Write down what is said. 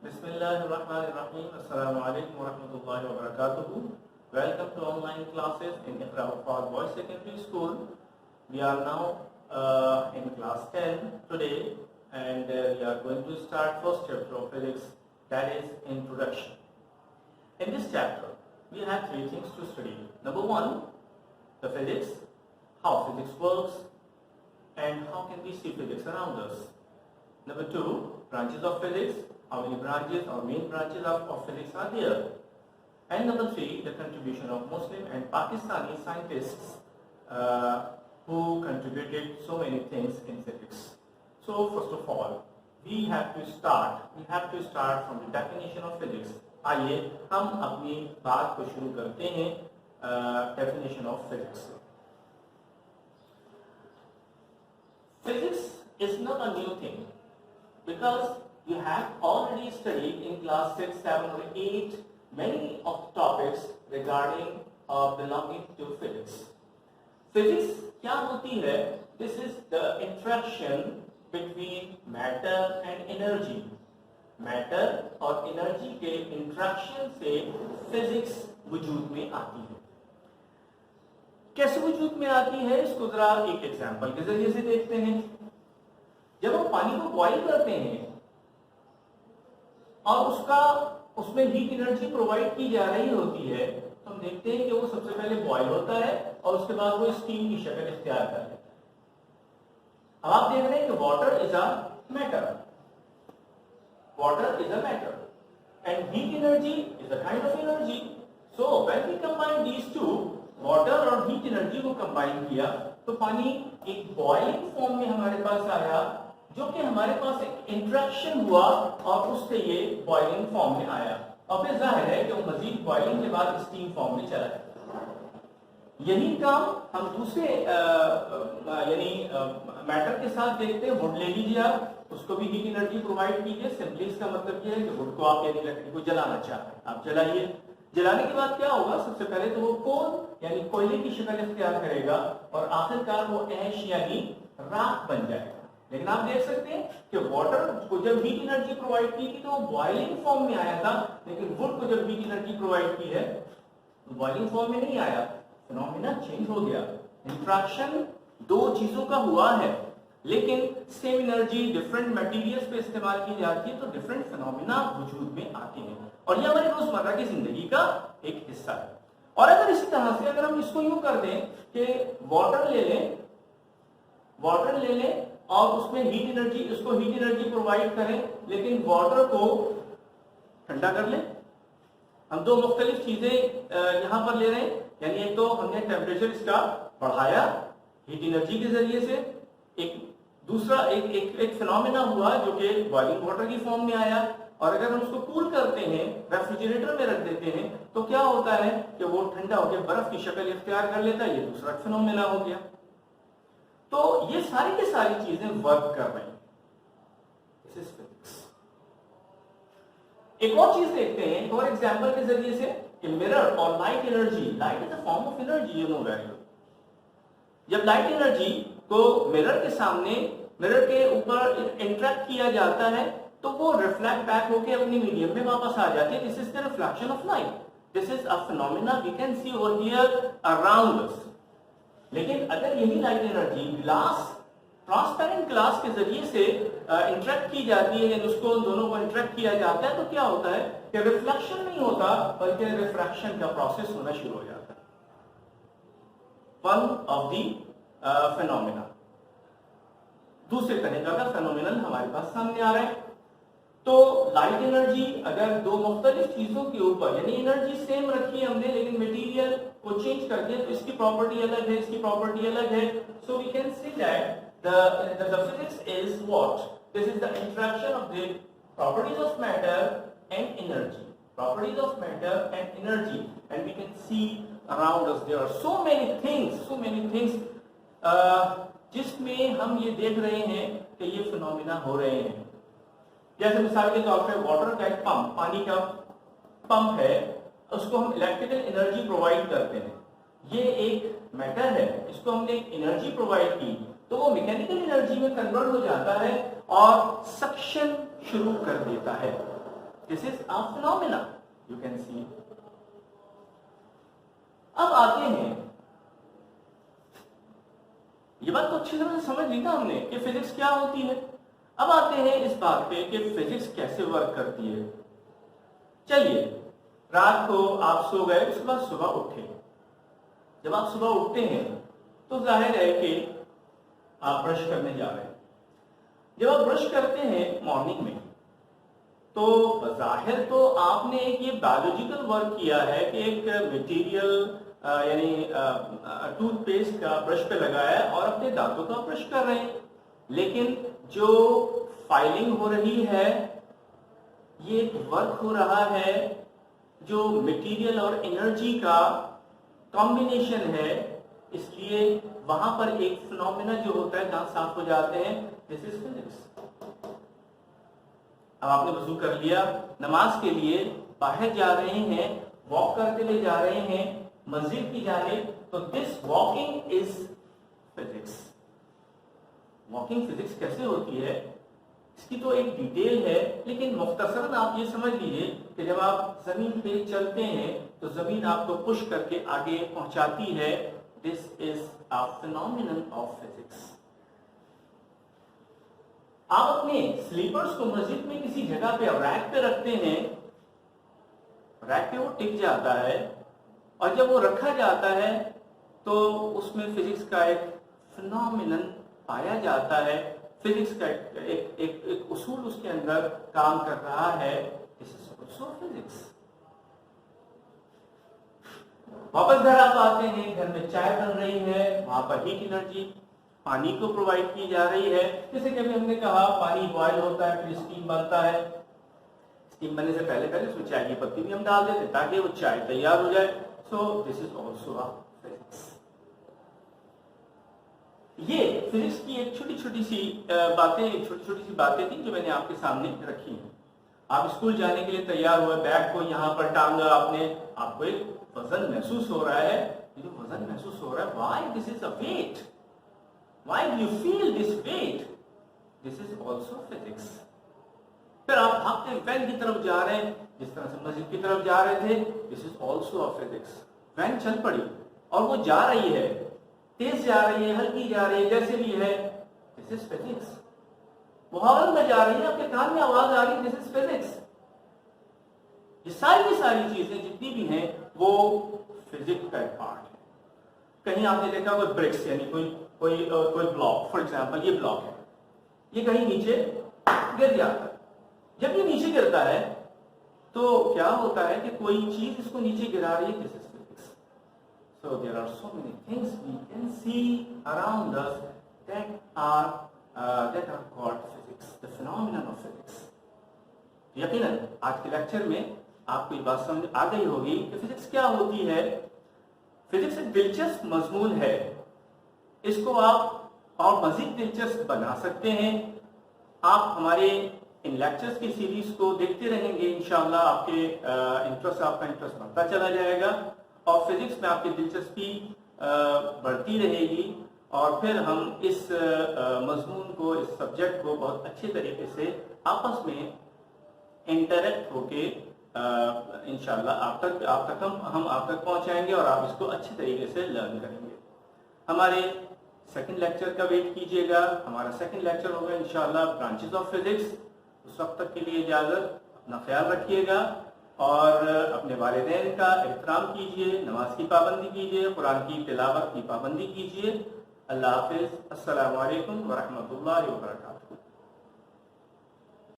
Bismillahirrahmanirrahim. Assalamu alaikum wa rahmatullahi wa barakatuh. Welcome to online classes in Iqra Wafaq Boys Secondary School. We are now in class 10 today, and we are going to start first chapter of physics, that is introduction. In this chapter, we have three things to study. Number one, the physics, how physics works, and how can we see physics around us. Number two, branches of physics, how many branches or main branches of physics are there. And number three, the contribution of Muslim and Pakistani scientists who contributed so many things in physics. So first of all, we have to start from the definition of physics. आइए हम अपनी बात को शुरू करते हैं definition of physics. Physics is not a new thing, because you have already studied in class 6, 7 or 8 many of the topics regarding belonging to physics. Physics क्या होती है? This is the interaction between matter and energy. Matter और energy के interaction से physics वजूद में आती है. कैसे वजूद में आती है इसको जरा एक एग्जांपल के जरिए से देखते हैं. जब हम पानी को बॉईल करते हैं और उसमें हीट एनर्जी प्रोवाइड की जा रही होती है, तो हम देखते हैं कि वो सबसे पहले बॉईल होता है और उसके बाद वो स्टीम की शक्ल इख्तियार कर लेता है. अब आप देख रहे हैं कि water is a matter, water is a matter and heat energy is a kind of energy. So when we combine these two, water और हीट एनर्जी को कंबाइन किया तो पानी एक बॉइलिंग फॉर्म में हमारे पास आया, जो कि हमारे पास एक इंटरेक्शन हुआ और उससे ये बॉइलिंग फॉर्म में आया, और फिर जाहिर है कि वो मजीद बॉइलिंग के बाद स्टीम फॉर्म में चला जाता. यही काम हम दूसरे यानी मैटर के साथ देखते हैं. वुड ले लीजिए आप, उसको भी हीट एनर्जी प्रोवाइड कीजिए. सिंपली इसका मतलब ये है कि वुड को आप यानी लकड़ी को जलाना चाहते हैं, आप जलाइए. जलाने के बाद क्या होगा? सबसे पहले तो वो कोल यानी कोयले की शक्ल इख्तियार करेगा और आखिरकार वो ऐश यानी राख बन जाएगा. लेकिन आप देख सकते हैं कि वाटर को जब हीट एनर्जी प्रोवाइड की थी तो वो बॉइलिंग फॉर्म में आया था, लेकिन वुड को जब हीट एनर्जी प्रोवाइड की है तो बॉइलिंग फॉर्म में नहीं आया. फिनोमेना चेंज हो गया. इंट्रैक्शन दो चीजों का हुआ है, लेकिन सेम एनर्जी डिफरेंट मटेरियल्स पे इस्तेमाल की जाती है तो डिफरेंट फिनोमेना वजूद में आते हैं, और ये हमारी रोजमर्रा की जिंदगी का एक हिस्सा है. और अगर इसी तरह से अगर हम इसको यूं कर दें कि वाटर ले लें और उसमें हीट एनर्जी प्रोवाइड करें, लेकिन वाटर को ठंडा कर लें. हम दो मुख्तलिफ चीजें यहां पर ले रहे हैं, यानी एक तो हमने टेम्परेचर इसका बढ़ाया हीट एनर्जी के जरिए से, एक दूसरा एक फिनोमेना हुआ जो कि बॉइलिंग वाटर की फॉर्म में आया, और अगर हम उसको कूल करते हैं, रेफ्रिजरेटर में रख देते हैं, तो क्या होता है कि वो ठंडा होकर बर्फ की शक्ल इख्तियार कर लेता है. ये दूसरा फिनोमेना हो गया. तो ये सारी की सारी चीजें वर्क कर रही हैं. This is physics. एक और चीज देखते हैं, एक और एग्जांपल के जरिए से, कि मिरर और light energy. Light is a form of energy, you know very well. जब लाइट एनर्जी को मिरर के ऊपर इंटरेक्ट किया जाता है तो वो रिफ्लेक्ट बैक होकर अपनी मीडियम में वापस आ जाती है. This is the reflection of light. This is a phenomena we can see over here around us. लेकिन अगर यही लाइट एनर्जी ट्रांसपेरेंट ग्लास के जरिए से इंटरेक्ट की जाती है, यानी उसको दोनों को इंटरेक्ट किया जाता है, तो क्या होता है कि रिफ्लेक्शन नहीं होता बल्कि रिफ्रैक्शन का प्रोसेस होना शुरू हो जाता है. One of the phenomena. दूसरे तरह का फिनोमेनल हमारे पास सामने आ रहा है. तो लाइट एनर्जी अगर दो मुख्तलिफ चीजों के ऊपर, यानी एनर्जी सेम रखी है हमने लेकिन मटेरियल को चेंज कर दिया, तो इसकी प्रॉपर्टी अलग है, इसकी प्रॉपर्टी अलग है. So we can see that the physics is what? This is the interaction of the properties of matter and energy. Properties of matter and energy, and we can see around us there are so many things जिसमें हम ये देख रहे हैं कि ये phenomena हो रहे हैं. जैसे मिसाल के तौर पे वाटर का एक पंप, पानी का पंप है, उसको हम इलेक्ट्रिकल एनर्जी प्रोवाइड करते हैं. ये एक मैटर है, इसको हमने एक एनर्जी प्रोवाइड की तो वो मैकेनिकल एनर्जी में कन्वर्ट हो जाता है और सक्शन शुरू कर देता है. This is a phenomena. You can see. अब आते हैं, ये बात तो अच्छी तरह से समझ ली ना हमने कि फिजिक्स क्या होती है। अब आते हैं इस बात पे कि फिजिक्स कैसे वर्क करती है। चलिए, रात को आप सो गए, उसके बाद सुबह उठे। जब आप सुबह उठते हैं तो जाहिर है कि आप ब्रश करने जा रहे हैं। जब आप ब्रश करते हैं मॉर्निंग में, तो बज़ाहिर तो आपने एक ये बायोलॉजिकल वर्क किया है कि एक मटेरियल यानी टूथपेस्ट का ब्रश पे लगाया और अपने दांतों का ब्रश कर रहे हैं, लेकिन जो फाइलिंग हो रही है ये एक वर्क हो रहा है जो मटेरियल और एनर्जी का कॉम्बिनेशन है, इसलिए वहां पर एक फिनोमेना जो होता है दांत साफ हो जाते हैं। This is physics. अब आपने वजू कर लिया, नमाज के लिए बाहर जा रहे हैं, वॉक करते हुए जा रहे हैं मस्जिद की जानिब, तो this walking is physics. Walking physics कैसे होती है इसकी तो एक डिटेल है, लेकिन मुख्तसरन आप ये समझ लीजिए कि जब आप जमीन पे चलते हैं तो जमीन आपको पुश करके आगे पहुंचाती है। This is a phenomenon of physics. आप अपने स्लीपर्स को मस्जिद में किसी जगह पे रैक पे रखते हैं, रैक पे वो टिक जाता है, और जब वो रखा जाता है तो उसमें फिजिक्स का एक फिनोमिनन पाया जाता है। फिजिक्स का एक उसूल उसके अंदर काम कर रहा है। This is also physics. वापस घर आप आते हैं, घर में चाय बन रही है, वहां पर हीट एनर्जी पानी को प्रोवाइड की जा रही है। जैसे कि अभी हमने कहा पानी बॉयल होता है, फिर स्टीम बनता है। स्टीम बनने से पहले पहले उसमें चाय की पत्ती भी हम डाल देते ताकि वो चाय तैयार हो जाए। So this is also a physics. ये फिजिक्स की एक छोटी छोटी सी बातें थी जो मैंने आपके सामने रखी हैं। आप स्कूल जाने के लिए तैयार हुए, बैग को यहाँ पर टांगा आपने, आपको एक वजन महसूस हो रहा है। ये जो वजन महसूस हो रहा है, why this is a weight, why do you feel this weight, this is also physics. फिर आप भागते वैन की तरफ जा रहे हैं, जिस तरह से मस्जिद की तरफ जा रहे थे, this is also a physics. Van चल पड़ी और वो जा रही है, तेज जा रही है, हल्की जा रही है, जैसे भी है, दिस इज फिजिक्स। वो हॉर्न में जा रही है, आपके कान में आवाज आ रही है, दिस इज फिजिक्स। ये सारी चीजें जितनी भी हैं वो फिजिक्स का एक पार्ट है। कहीं आपने देखा कोई ब्रिक्स यानी कोई ब्लॉक, फॉर एग्जांपल ये ब्लॉक है, ये कहीं नीचे गिर जाता है। जब ये नीचे गिरता है तो क्या होता है कि कोई चीज इसको नीचे गिरा रही है, this is physics. So there are so many things we can see around us that are called physics, the phenomenon of physics. यकीनन आज के लेक्चर में आपको ये बात समझ आ गई होगी कि फिजिक्स क्या होती है। फिजिक्स एक दिलचस्प मजमून है, इसको आप और मजीद दिलचस्प बना सकते हैं। आप हमारे इन लेक्चर्स की सीरीज को देखते रहेंगे, इंशाअल्लाह आपका इंटरेस्ट बढ़ता चला जाएगा और फिजिक्स में आपकी दिलचस्पी बढ़ती रहेगी, और फिर हम इस मजमून को, इस सब्जेक्ट को बहुत अच्छे तरीके से आपस में इंटरेक्ट होके इंशाअल्लाह आप तक हम आप तक पहुंचाएंगे और आप इसको अच्छे तरीके से लर्न करेंगे। हमारे सेकंड लेक्चर का वेट कीजिएगा। हमारा सेकंड लेक्चर होगा इंशाअल्लाह ब्रांचेस ऑफ फिजिक्स। उस वक्त तक के लिए इजाज़त, अपना ख्याल रखिएगा और अपने वालिदैन का एहतराम कीजिए, नमाज की पाबंदी कीजिए, कुरान की तिलावत की पाबंदी कीजिए। अल्लाह हाफिज़। अस्सलामु अलैकुम व रहमतुल्लाहि व बरकातहू।